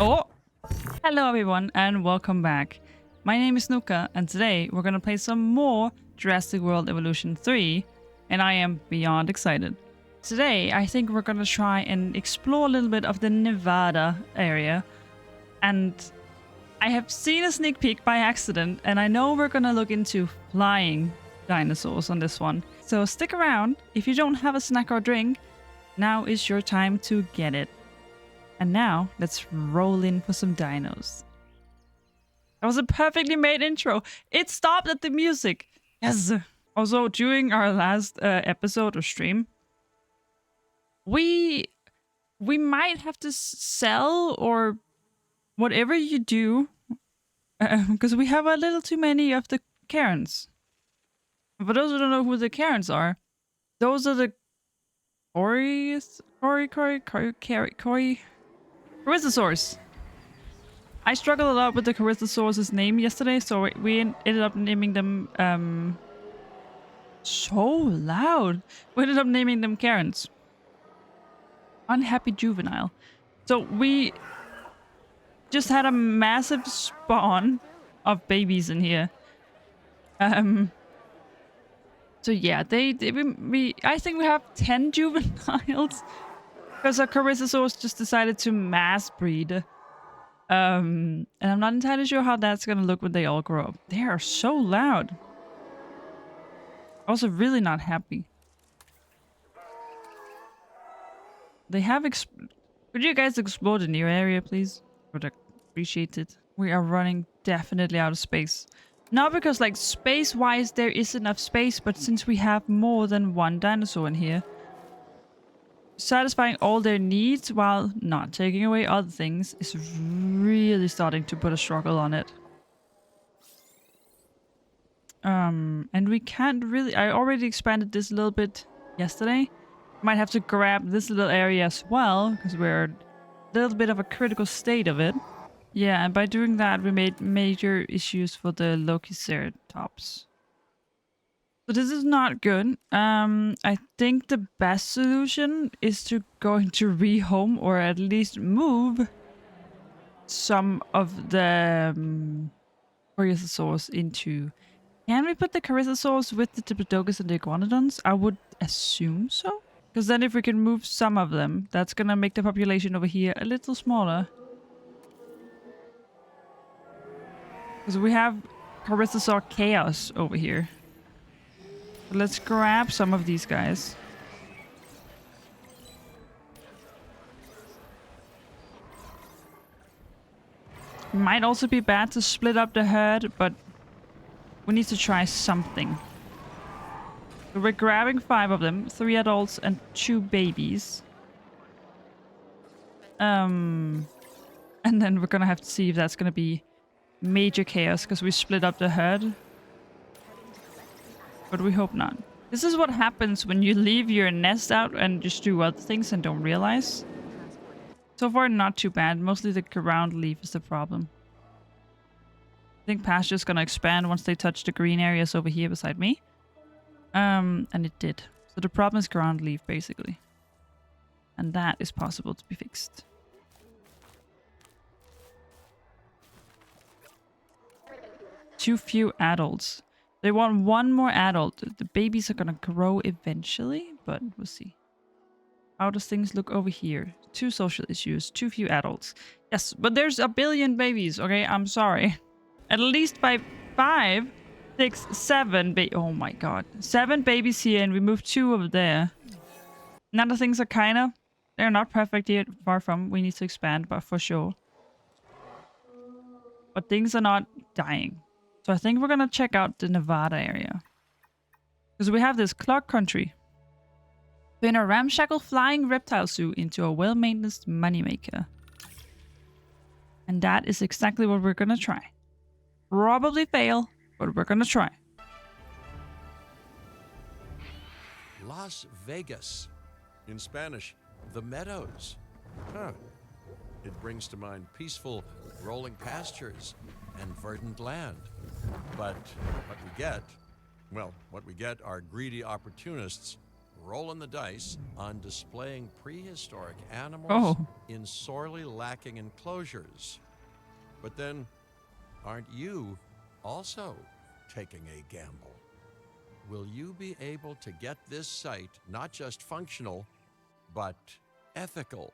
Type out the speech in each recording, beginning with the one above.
Oh, hello everyone and welcome back. My name is Nuka and today we're gonna play some more Jurassic World Evolution 3 and I am beyond excited. Today I think we're gonna try and explore a little bit of the Nevada area, and I have seen a sneak peek by accident and I know we're gonna look into flying dinosaurs on this one. So stick around. If you don't have a snack or drink, now is your time to get it. And now, let's roll in for some dinos. That was a perfectly made intro. It stopped at the music. Yes. Also, during our last episode or stream, we might have to sell or whatever you do, because we have a little too many of the Karens. For those who don't know who the Karens are, those are the Dinosaurs. I struggled a lot with the Dinosaurs' name yesterday, so we ended up naming them so loud. We ended up naming them Karens. Unhappy juvenile. So we just had a massive spawn of babies in here. So yeah, I think we have 10 juveniles because our Corythosaurus just decided to mass breed. And I'm not entirely sure how that's gonna look when they all grow up. They are so loud. Also really not happy. They have Could you guys explore the new area, please? Would appreciate it. We are running definitely out of space. Not because like space-wise there is enough space, but since we have more than one dinosaur in here, satisfying all their needs while not taking away other things is really starting to put a struggle on it. And we can't really... I already expanded this a little bit yesterday. Might have to grab this little area as well, because we're a little bit of a critical state of it. Yeah, and by doing that, we made major issues for the Lokiceratops. So this is not good. I think the best solution is to go into rehome or at least move some of the Corythosaurs into... Can we put the Corythosaurs with the Diplodocus and the Iguanodons? I would assume so. Because then if we can move some of them, that's gonna make the population over here a little smaller. Because we have Corythosaur chaos over here. So let's grab some of these guys. Might also be bad to split up the herd, but we need to try something. So we're grabbing 5 of them, 3 adults and 2 babies. And then we're gonna have to see if that's gonna be major chaos because we split up the herd. But we hope not. This is what happens when you leave your nest out and just do other things and don't realize. So far, not too bad. Mostly the ground leaf is the problem. I think pasture's gonna expand once they touch the green areas over here beside me. And it did. So the problem is ground leaf, basically. And that is possible to be fixed. Too few adults. They want 1 more adult. The babies are gonna grow eventually, but we'll see. How does things look over here? 2 social issues, too few adults. Yes, but there's a billion babies, okay? I'm sorry. At least by 5, 6, 7 oh my god. 7 babies here and we moved 2 over there. Now the things are kinda... They're not perfect yet, far from. We need to expand, but for sure. But things are not dying. So I think we're gonna check out the Nevada area. Because we have this clock country. Turn a ramshackle flying reptile zoo into a well-maintained moneymaker. And that is exactly what we're gonna try. Probably fail, but we're gonna try. Las Vegas. In Spanish, the meadows. Huh. It brings to mind peaceful, rolling pastures and verdant land. But what we get are greedy opportunists rolling the dice on displaying prehistoric animals Oh. in sorely lacking enclosures. But then, aren't you also taking a gamble? Will you be able to get this site not just functional, but ethical?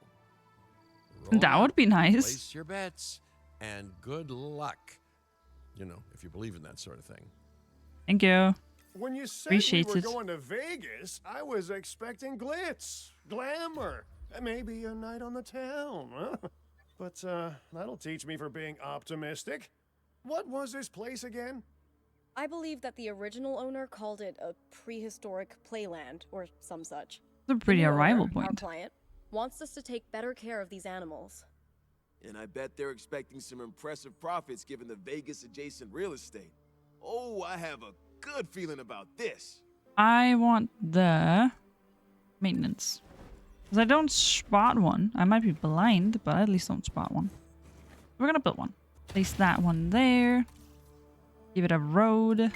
Roll That out, would be nice. place your bets, and good luck. You know, if you believe in that sort of thing. Thank you. When you said Appreciate we were it. going to Vegas, I was expecting glitz, glamour, and maybe a night on the town. Huh? But that'll teach me for being optimistic. What was this place again? I believe that the original owner called it a prehistoric playland or some such. That's a pretty The new arrival owner, our point. client, wants us to take better care of these animals. And I bet they're expecting some impressive profits given the Vegas adjacent real estate. Oh, I have a good feeling about this. I want the maintenance. Because I don't spot one. I might be blind, but I at least don't spot one. We're gonna build one. Place that one there. Give it a road.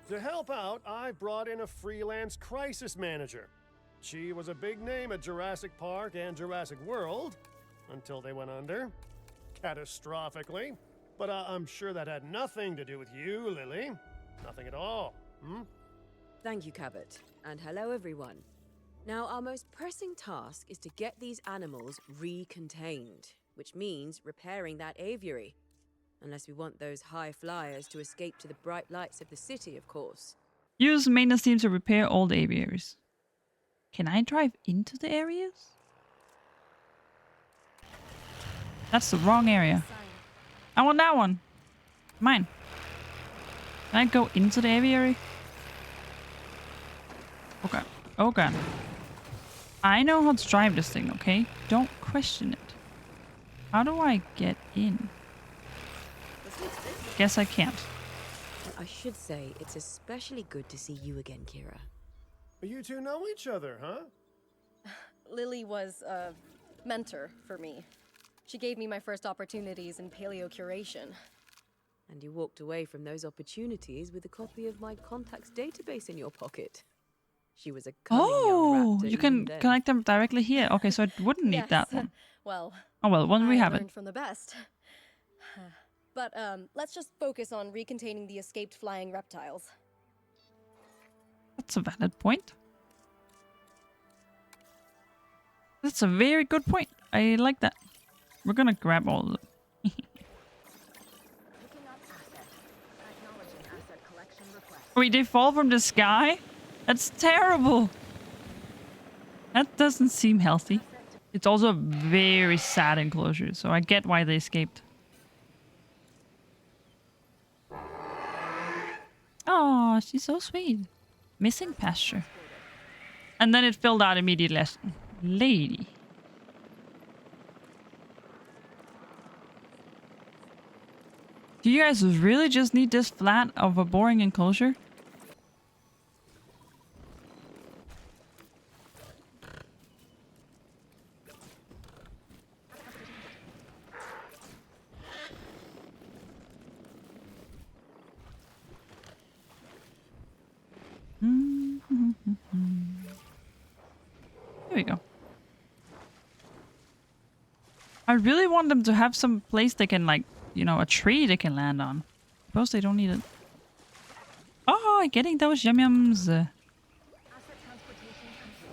To help out, I brought in a freelance crisis manager. She was a big name at Jurassic Park and Jurassic World until they went under. Catastrophically. But I'm sure that had nothing to do with you, Lily. Nothing at all. Hmm? Thank you, Cabot. And hello, everyone. Now, our most pressing task is to get these animals recontained, which means repairing that aviary. Unless we want those high flyers to escape to the bright lights of the city, of course. Use maintenance team to repair old aviaries. Can I drive into the areas? That's the wrong area. I want that one. Mine. Can I go into the aviary? Okay. Okay. I know how to drive this thing, okay? Don't question it. How do I get in? Guess I can't. I should say it's especially good to see you again, Kira. You two know each other, huh? Lily was a mentor for me. She gave me my first opportunities in paleo curation. And you walked away from those opportunities with a copy of my contacts database in your pocket. She was a cunning young raptor You can even then. connect them directly here. Okay, so I wouldn't need Yes. that one. Well, Oh well, when we I have it. learned from the best. But let's just focus on recontaining the escaped flying reptiles. That's a valid point. That's a very good point. I like that. We're gonna grab all of them. Wait, they fall from the sky? That's terrible. That doesn't seem healthy. It's also a very sad enclosure, so I get why they escaped. Oh, she's so sweet. Missing pasture. And then it filled out immediately. Lady. Do you guys really just need this flat of a boring enclosure? Here we go. I really want them to have some place they can, like, you know, a tree they can land on. Suppose they don't need it. Oh, getting those yum-yums.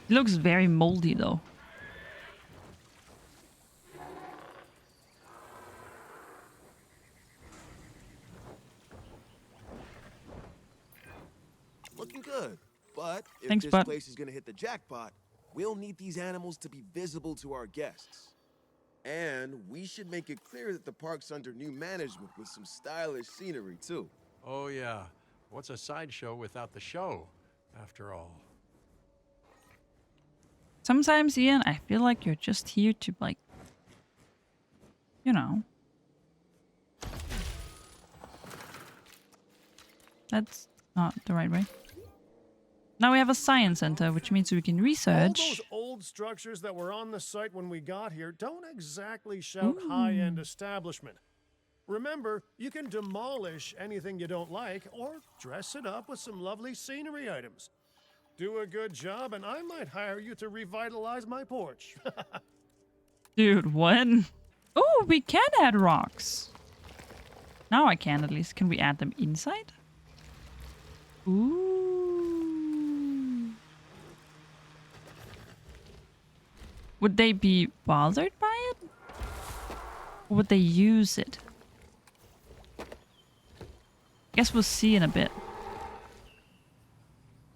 It looks very moldy, though. Looking good. But if Thanks, this bud. place is gonna hit the jackpot, we'll need these animals to be visible to our guests. And we should make it clear that the park's under new management with some stylish scenery, too. Oh, yeah. What's a sideshow without the show, after all? Sometimes, Ian, I feel like you're just here to, like, you know. That's not the right way. Now we have a science center, which means we can All research. those old structures that were on the site when we got here don't exactly shout high-end establishment. Remember, you can demolish anything you don't like or dress it up with some lovely scenery items. Do a good job, and I might hire you to revitalize my porch. Dude, what? Oh, we can add rocks. Now I can at least. Can we add them inside? Ooh. Would they be bothered by it? Or would they use it? Guess we'll see in a bit.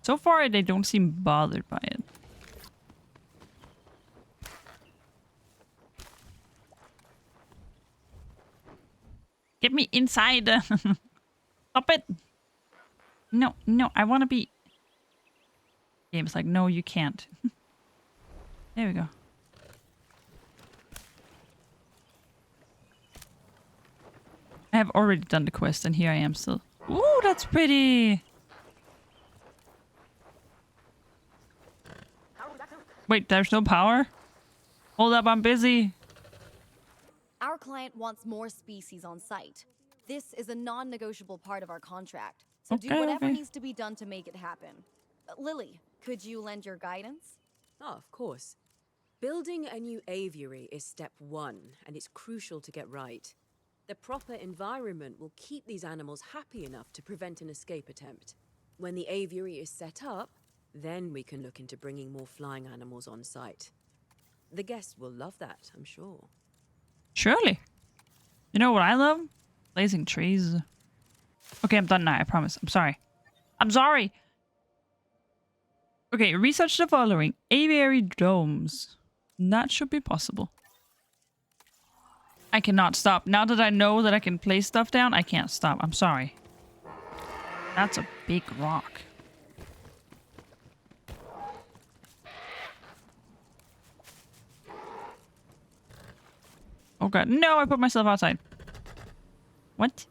So far, they don't seem bothered by it. Get me inside! Stop it! No, no, I want to be... Game's like, no, you can't. There we go. I have already done the quest, and here I am still. Ooh, that's pretty! Wait, there's no power? Hold up, I'm busy. Our client wants more species on site. This is a non-negotiable part of our contract. So do Okay, whatever okay. needs to be done to make it happen. Lily, could you lend your guidance? Oh, of course. Building a new aviary is step one, and it's crucial to get right. The proper environment will keep these animals happy enough to prevent an escape attempt. When the aviary is set up, then we can look into bringing more flying animals on site. The guests will love that, I'm sure. Surely. You know what I love? Blazing trees. Okay, I'm done now, I promise. I'm sorry. I'm sorry! Okay, research the following. Aviary domes. That should be possible. I cannot stop. Now that I know that I can place stuff down, I can't stop. I'm sorry. That's a big rock. Oh god. No, I put myself outside. What?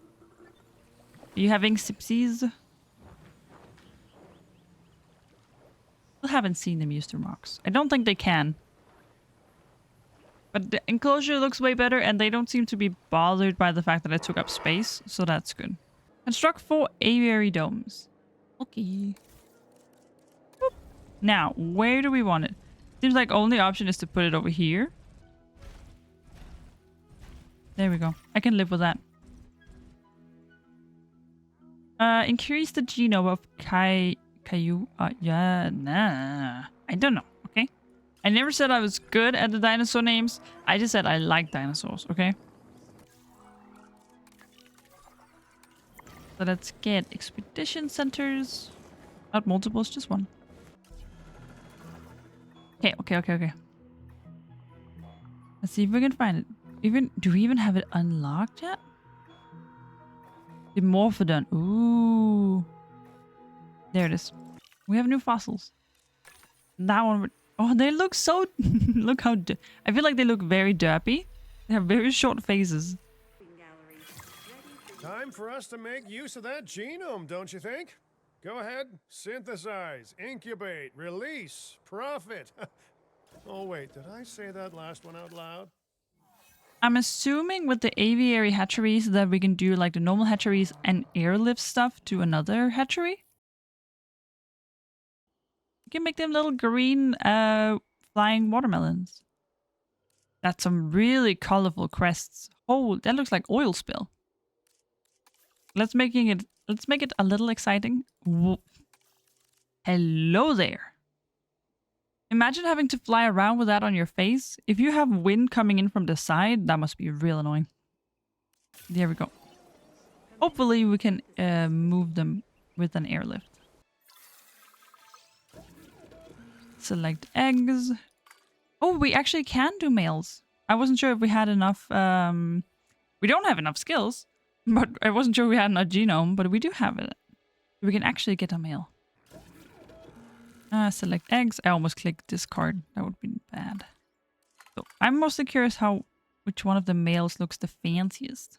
Are you having sipsies? I haven't seen them use the rocks. I don't think they can. But the enclosure looks way better, and they don't seem to be bothered by the fact that I took up space, so that's good. Construct 4 aviary domes. Okay. Boop. Now, where do we want it? Seems like only option is to put it over here. There we go. I can live with that. Increase the genome of Caillou. Yeah, nah. I don't know, okay? I never said I was good at the dinosaur names. I just said I like dinosaurs, okay? So let's get expedition centers. Not multiples, just one. Okay. Let's see if we can find it. Do we even have it unlocked yet? Dimorphodon. Ooh. There it is. We have new fossils. That one. Oh, they look so... Look how... I feel like they look very derpy. They have very short faces. Time for us to make use of that genome, don't you think? Go ahead, synthesize, incubate, release, profit. Oh wait, did I say that last one out loud? I'm assuming with the aviary hatcheries that we can do like the normal hatcheries and airlift stuff to another hatchery. We can make them little green flying watermelons. That's some really colorful crests. Oh, that looks like oil spill. Let's make it a little exciting. Hello there. Imagine having to fly around with that on your face. If you have wind coming in from the side, that must be real annoying. There we go. Hopefully we can move them with an airlift. Select eggs. Oh, we actually can do males. I wasn't sure if we had enough... we don't have enough skills, but I wasn't sure we had enough genome, but we do have it. We can actually get a male. Select eggs. I almost clicked discard. That would be bad. So I'm mostly curious which one of the males looks the fanciest.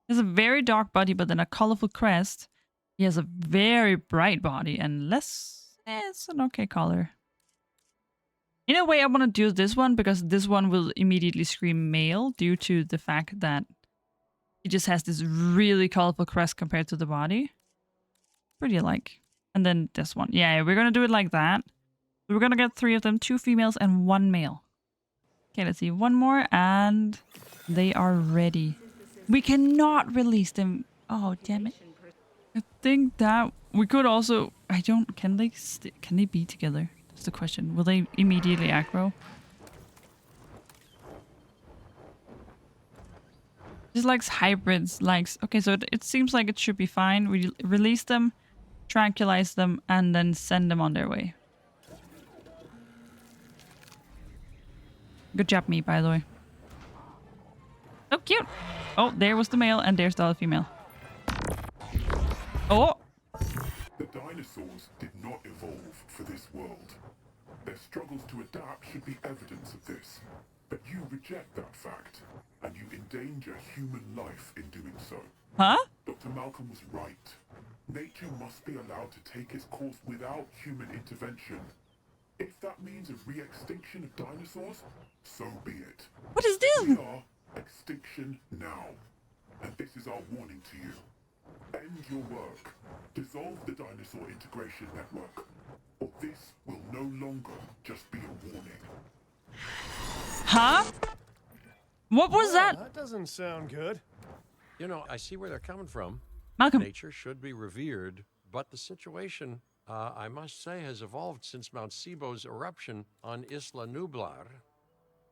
He has a very dark body, but then a colorful crest. He has a very bright body and less... it's an okay color. In a way, I want to do this one because this one will immediately scream male due to the fact that he just has this really colorful crest compared to the body. Pretty alike. And then this one. Yeah, we're gonna do it like that. We're gonna get 3 of them, 2 females and 1 male. Okay, let's see. 1 more and they are ready. We cannot release them. Oh, damn it. I think that we could also... Can they be together? That's the question. Will they immediately aggro? Just likes hybrids. Okay, so it seems like it should be fine. We release them, tranquilize them, and then send them on their way. Good job, me, by the way. So cute. Oh, there was the male, and there's the other female. Oh! The dinosaurs did not evolve for this world. Their struggles to adapt should be evidence of this. But you reject that fact, and you endanger human life in doing so. Huh? Dr. Malcolm was right. Nature must be allowed to take its course without human intervention. If that means a re-extinction of dinosaurs, so be it. What is this? We are extinction now. And this is our warning to you. End your work. Dissolve the dinosaur integration network. Or this will no longer just be a warning. Huh? What was that? That doesn't sound good. You know, I see where they're coming from. Malcolm. Nature should be revered, but the situation, I must say, has evolved since Mount Sibo's eruption on Isla Nublar.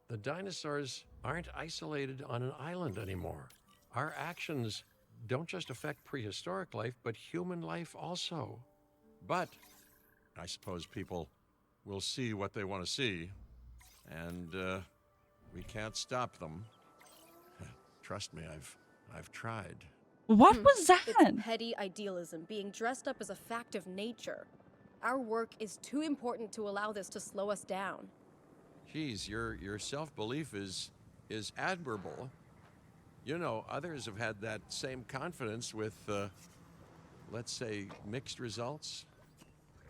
The dinosaurs aren't isolated on an island anymore. Our actions don't just affect prehistoric life, but human life also. But I suppose people will see what they want to see, and we can't stop them. Trust me, I've tried. What was that? It's petty idealism being dressed up as a fact of nature. Our work is too important to allow this to slow us down. Geez, your self-belief is admirable. You know, others have had that same confidence with, let's say, mixed results.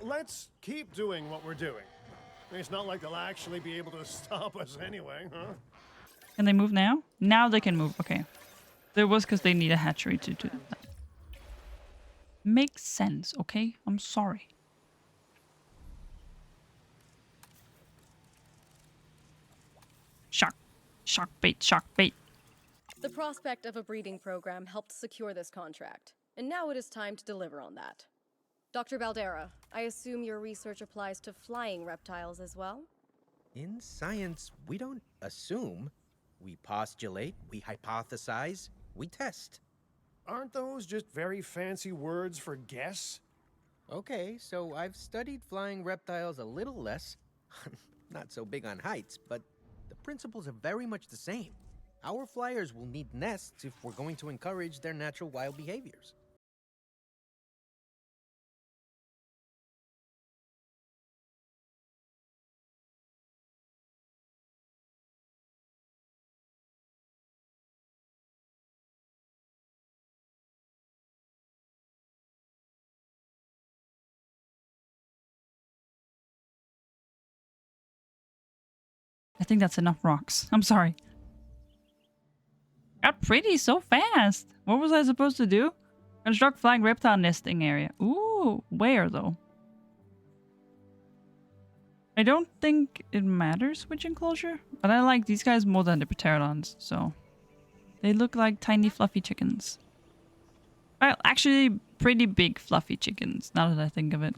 Let's keep doing what we're doing. It's not like they'll actually be able to stop us anyway, huh? Can they move now? Now they can move. Okay. It was because they need a hatchery to do that. Makes sense, okay? I'm sorry. Shock bait. The prospect of a breeding program helped secure this contract, and now it is time to deliver on that. Dr. Baldera, I assume your research applies to flying reptiles as well? In science, we don't assume. We postulate, we hypothesize, we test. Aren't those just very fancy words for guess? Okay, so I've studied flying reptiles a little less. Not so big on heights, but the principles are very much the same. Our flyers will need nests if we're going to encourage their natural wild behaviors. I think that's enough rocks. I'm sorry. Got pretty so fast. What was I supposed to do? Construct flying reptile nesting area. Ooh, where though? I don't think it matters which enclosure, but I like these guys more than the pterodons, so they look like tiny fluffy chickens. Well, actually pretty big fluffy chickens, now that I think of it.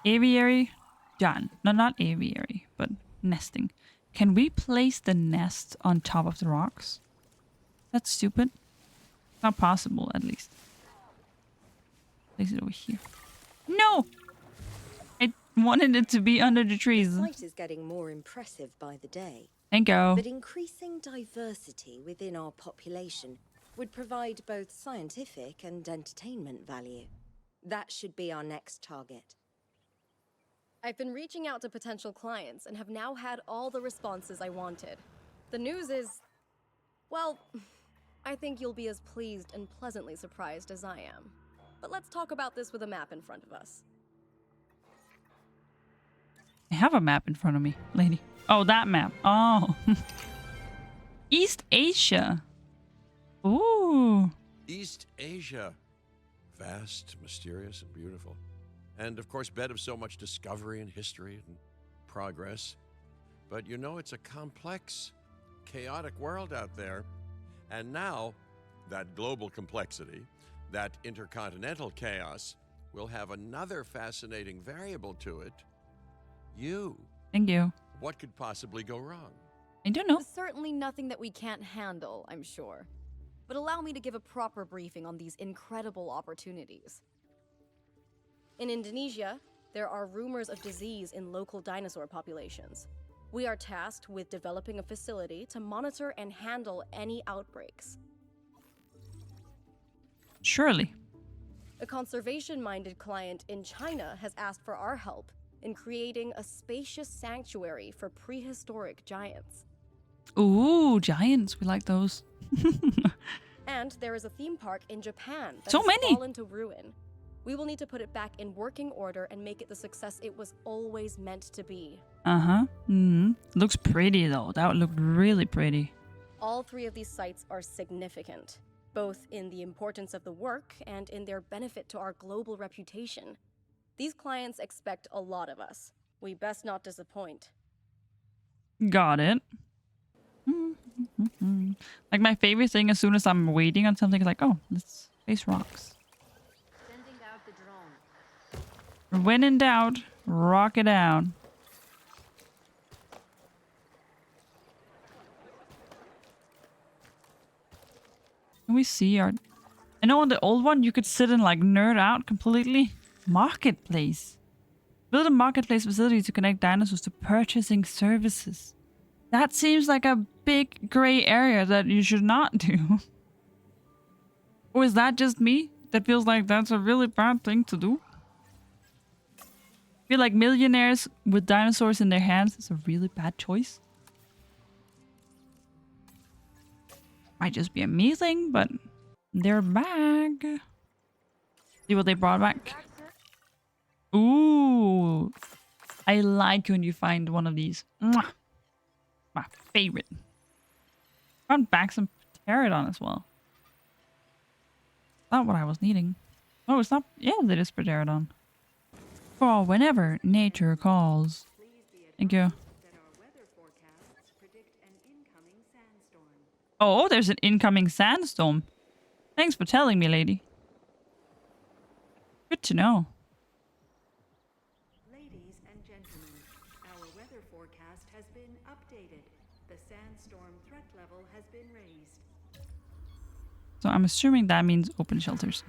Aviary, done. No, not aviary, but nesting. Can we place the nest on top of the rocks? That's stupid. Not possible, at least. Place it over here. No! I wanted it to be under the trees. The site is getting more impressive by the day. Thank you. But increasing diversity within our population would provide both scientific and entertainment value. That should be our next target. I've been reaching out to potential clients and have now had all the responses I wanted. The news is, well, I think you'll be as pleased and pleasantly surprised as I am. But let's talk about this with a map in front of us. I have a map in front of me, lady. Oh, that map. Oh. East Asia. Ooh. Ooh. East Asia. Vast, mysterious, and beautiful. And of course, bed of so much discovery and history and progress. But you know, it's a complex, chaotic world out there. And now, that global complexity, that intercontinental chaos, will have another fascinating variable to it. You. Thank you. What could possibly go wrong? I don't know. Certainly nothing that we can't handle, I'm sure. But allow me to give a proper briefing on these incredible opportunities. In Indonesia, there are rumors of disease in local dinosaur populations. We are tasked with developing a facility to monitor and handle any outbreaks. Surely. A conservation-minded client in China has asked for our help in creating a spacious sanctuary for prehistoric giants. Ooh, giants. We like those. And there is a theme park in Japan that So has many. fallen to ruin. We will need to put it back in working order and make it the success it was always meant to be. Uh-huh. Mm-hmm. Looks pretty, though. That would look really pretty. All three of these sites are significant, both in the importance of the work and in their benefit to our global reputation. These clients expect a lot of us. We best not disappoint. Got it. Like, my favorite thing as soon as I'm waiting on something is like, oh, let's face rocks. Sending out the drone. When in doubt, rock it down. Can we see our... I know on the old one you could sit and like nerd out completely. Marketplace. Build a marketplace facility to connect dinosaurs to purchasing services. That seems like a big gray area that you should not do. Or is that just me? That feels like that's a really bad thing to do. I feel like millionaires with dinosaurs in their hands is a really bad choice. Might just be a me thing, but they're back. See what they brought back. Ooh. I like when you find one of these. Mwah. My favorite. Found back some pterodon as well. Not what I was needing. Oh, it's not. Yeah, it is pterodon. For whenever nature calls. Thank you. Oh, there's an incoming sandstorm. Thanks for telling me, lady. Good to know. Ladies and gentlemen, our weather forecast has been updated. The sandstorm threat level has been raised. So I'm assuming that means open shelters.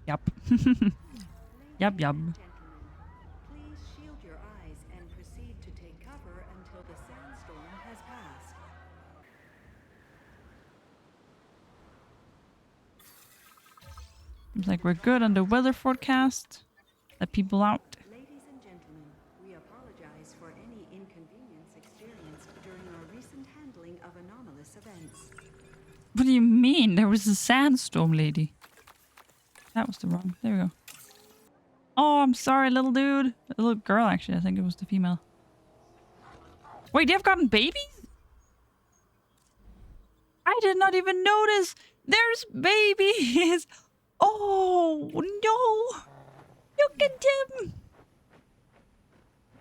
Yup. Yup, yup. Please shield your eyes and proceed to take cover until the sandstorm has passed. Seems like we're good on the weather forecast. Let people out. Ladies and gentlemen, we apologize for any inconvenience experienced during our recent handling of anomalous events. What do you mean? There was a sandstorm, lady. That was the wrong. There we go. Oh, I'm sorry, little dude. A little girl, actually. I think it was the female. Wait, they've gotten babies? I did not even notice. There's babies. Oh, no. Look at them.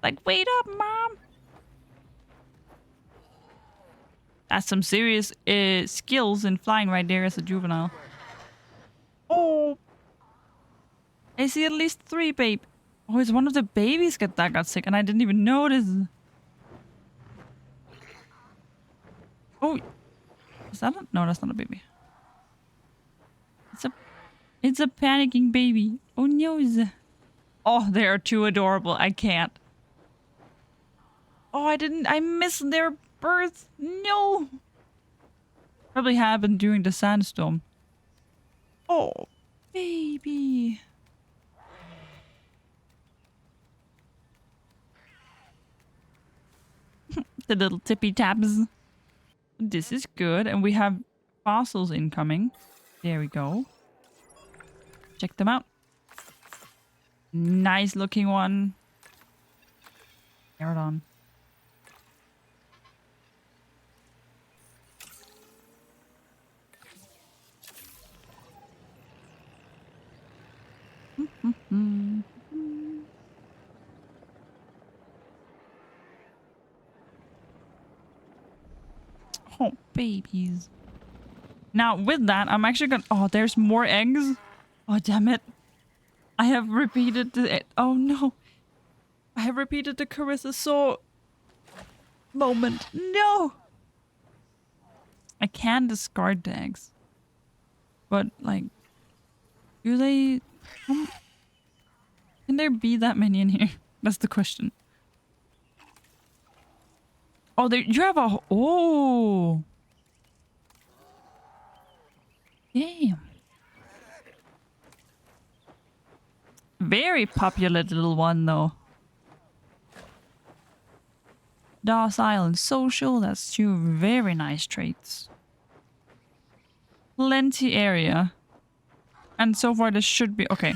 Like, wait up, mom. That's some serious skills in flying right there as a juvenile. Oh. I see at least 3, babe. Oh, it's one of the babies that got sick and I didn't even notice. Oh. Is that a... No, that's not a baby. It's a panicking baby. Oh, no. Oh, they are too adorable. I can't. Oh, I missed their birth. No. Probably happened during the sandstorm. Oh, baby. The little tippy taps. This is good. And we have fossils incoming. There we go. Check them out. Nice looking one. Pterodon. Oh, babies. Now, with that, I'm actually gonna... Oh, there's more eggs. Oh, damn it. I have repeated the... Oh, no. I have repeated the Carissasaur moment. No! I can discard the eggs. But, like... Do they... Can there be that many in here? That's the question. Oh, there... You have a... Oh! Damn. Very popular little one, though. Docile and social, that's two very nice traits. Plenty area. And so far this should be... Okay.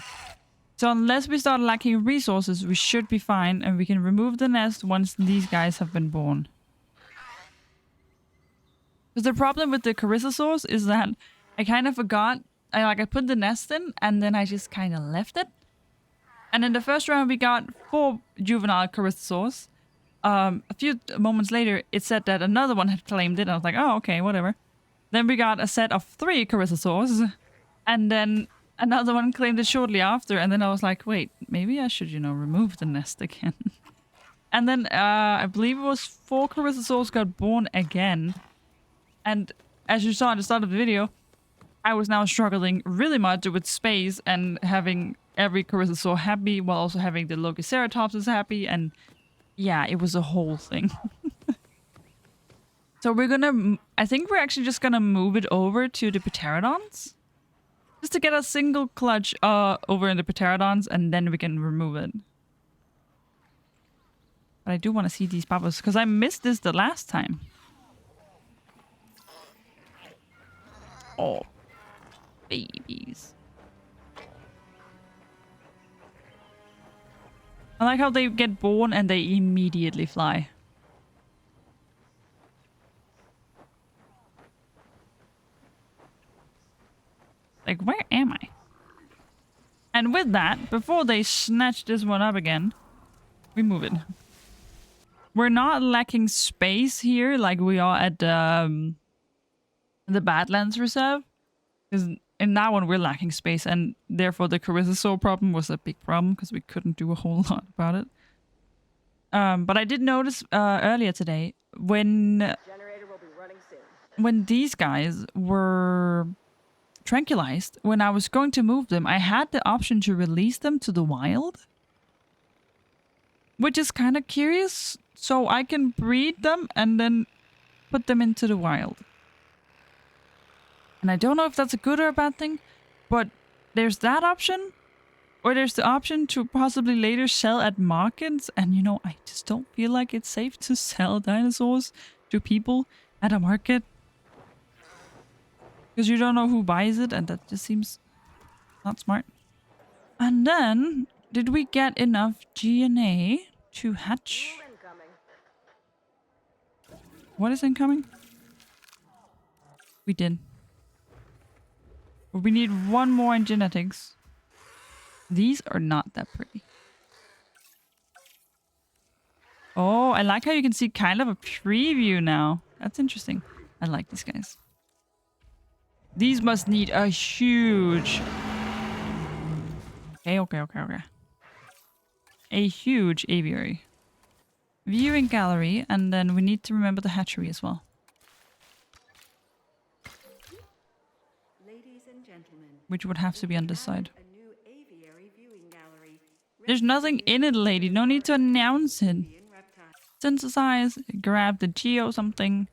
So unless we start lacking resources, we should be fine. And we can remove the nest once these guys have been born. Because the problem with the Carissasaurs is that I kind of forgot. I put the nest in and then I just kind of left it. And in the first round we got 4 juvenile Carissasaurs. A few moments later it said that another one had claimed it. I was like, oh, okay, whatever. Then we got a set of 3 Carissasaurs. And then another one claimed it shortly after. And then I was like, wait, maybe I should, remove the nest again. And then I believe it was 4 Carissasaurs got born again. And as you saw at the start of the video, I was now struggling really much with space and having every Carissasaur happy while also having the Lokiceratopses happy. And yeah, it was a whole thing. So we're gonna... I think we're actually just gonna move it over to the Pterodons. Just to get a single clutch over in the Pterodons and then we can remove it. But I do want to see these bubbles because I missed this the last time. Oh, babies. I like how they get born and they immediately fly. Like, where am I? And with that, before they snatch this one up again, we move it. We're not lacking space here like we are at the Badlands Reserve. Because in that one we're lacking space and therefore the Carissasaur problem was a big problem because we couldn't do a whole lot about it. But I did notice earlier today when these guys were tranquilized, when I was going to move them, I had the option to release them to the wild. Which is kind of curious. So I can breed them and then put them into the wild. And I don't know if that's a good or a bad thing, but there's that option. Or there's the option to possibly later sell at markets. And I just don't feel like it's safe to sell dinosaurs to people at a market. Because you don't know who buys it and that just seems not smart. And then, did we get enough GNA to hatch? What is incoming? We did. But we need 1 more in genetics. These are not that pretty. Oh, I like how you can see kind of a preview now. That's interesting. I like these guys. These must need a huge... Okay. A huge aviary. Viewing gallery, and then we need to remember the hatchery as well. Ladies and gentlemen, which would have to be on this side. There's nothing in it, lady. No need to announce it. Synthesize, grab the geo something.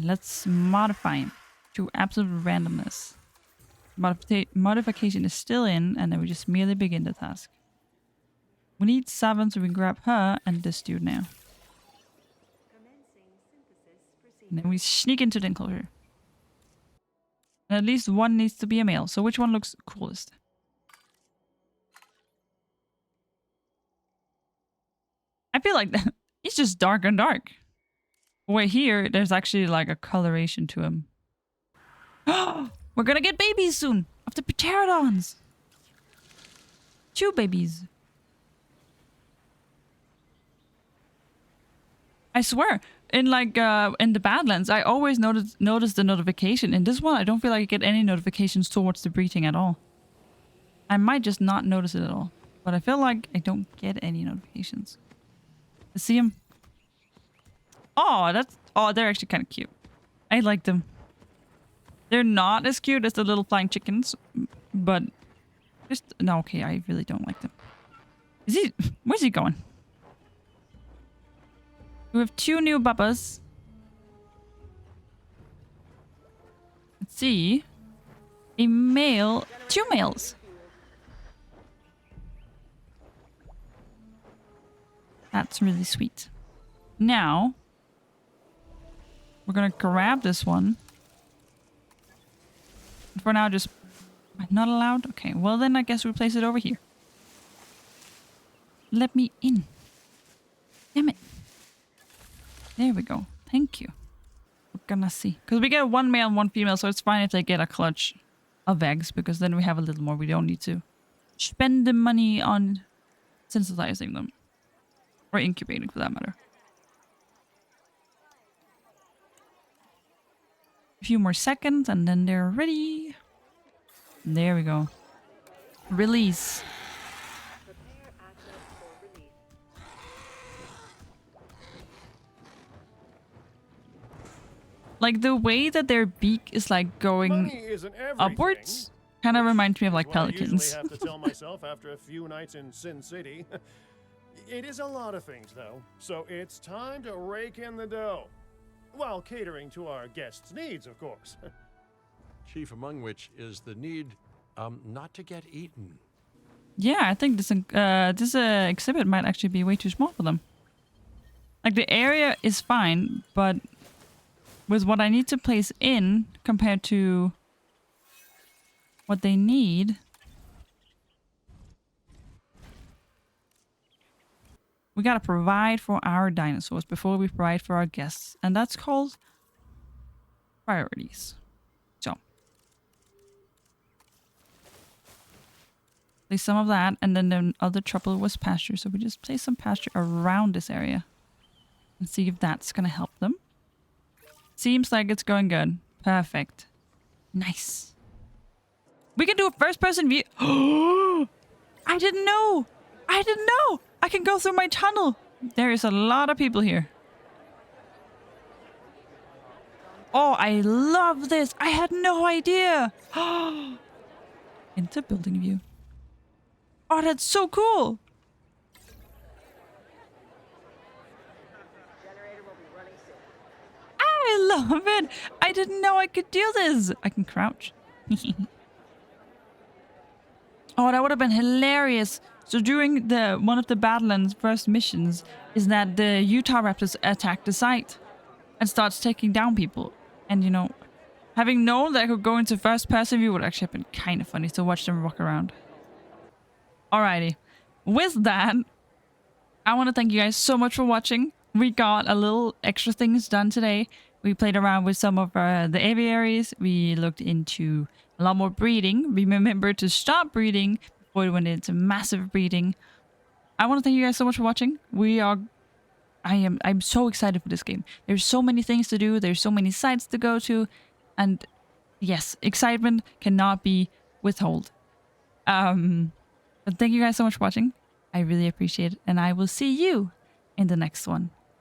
Let's modify him to absolute randomness. Modification is still in, and then we just merely begin the task. We need 7, so we grab her and this dude now. And then we sneak into the enclosure. And at least 1 needs to be a male. So which one looks coolest? I feel like that. He's just dark and dark. Wait, here, there's actually like a coloration to him. We're gonna get babies soon of the pterodons. 2 babies. I swear, in like in the Badlands, I always notice the notification. In this one, I don't feel like I get any notifications towards the breeding at all. I might just not notice it at all, but I feel like I don't get any notifications. I see them. Oh, they're actually kind of cute. I like them. They're not as cute as the little flying chickens, but just no. Okay, I really don't like them. Where's he going? We have 2 new bubbas. Let's see. A male, 2 males. That's really sweet. Now, we're gonna grab this one. For now, just... Am I not allowed? Okay, well then I guess we place it over here. Let me in. Damn it. There we go. Thank you. We're gonna see. Because we get 1 male and 1 female, so it's fine if they get a clutch of eggs, because then we have a little more. We don't need to spend the money on synthesizing them. Or incubating, for that matter. A few more seconds, and then they're ready. There we go. Release. Like the way that their beak is like going upwards kind of reminds me of like pelicans. I usually have to tell myself after a few nights in Sin City. It is a lot of things, though, so it's time to rake in the dough. While catering to our guests' needs, of course. Chief among which is the need not to get eaten. Yeah, I think this exhibit might actually be way too small for them. Like the area is fine, but with what I need to place in compared to what they need, we gotta provide for our dinosaurs before we provide for our guests. And that's called priorities. So, place some of that, and then the other trouble was pasture. So we just place some pasture around this area and see if that's gonna help them. Seems like it's going good. Perfect. Nice. We can do a first-person view. I didn't know. I didn't know. I can go through my tunnel. There is a lot of people here. Oh, I love this. I had no idea. Into building view. Oh, that's so cool. I love it. I didn't know I could do this. I can crouch. Oh, that would have been hilarious. So during one of the Badlands' first missions is that the Utah Raptors attack the site and starts taking down people. And you know, having known that I could go into first person view would actually have been kind of funny to watch them walk around. Alrighty. With that, I want to thank you guys so much for watching. We got a little extra things done today. We played around with some of the aviaries. We looked into a lot more breeding. We remembered to stop breeding before we went into massive breeding. I want to thank you guys so much for watching. I'm so excited for this game. There's so many things to do. There's so many sites to go to. And yes, excitement cannot be withheld. But thank you guys so much for watching. I really appreciate it. And I will see you in the next one.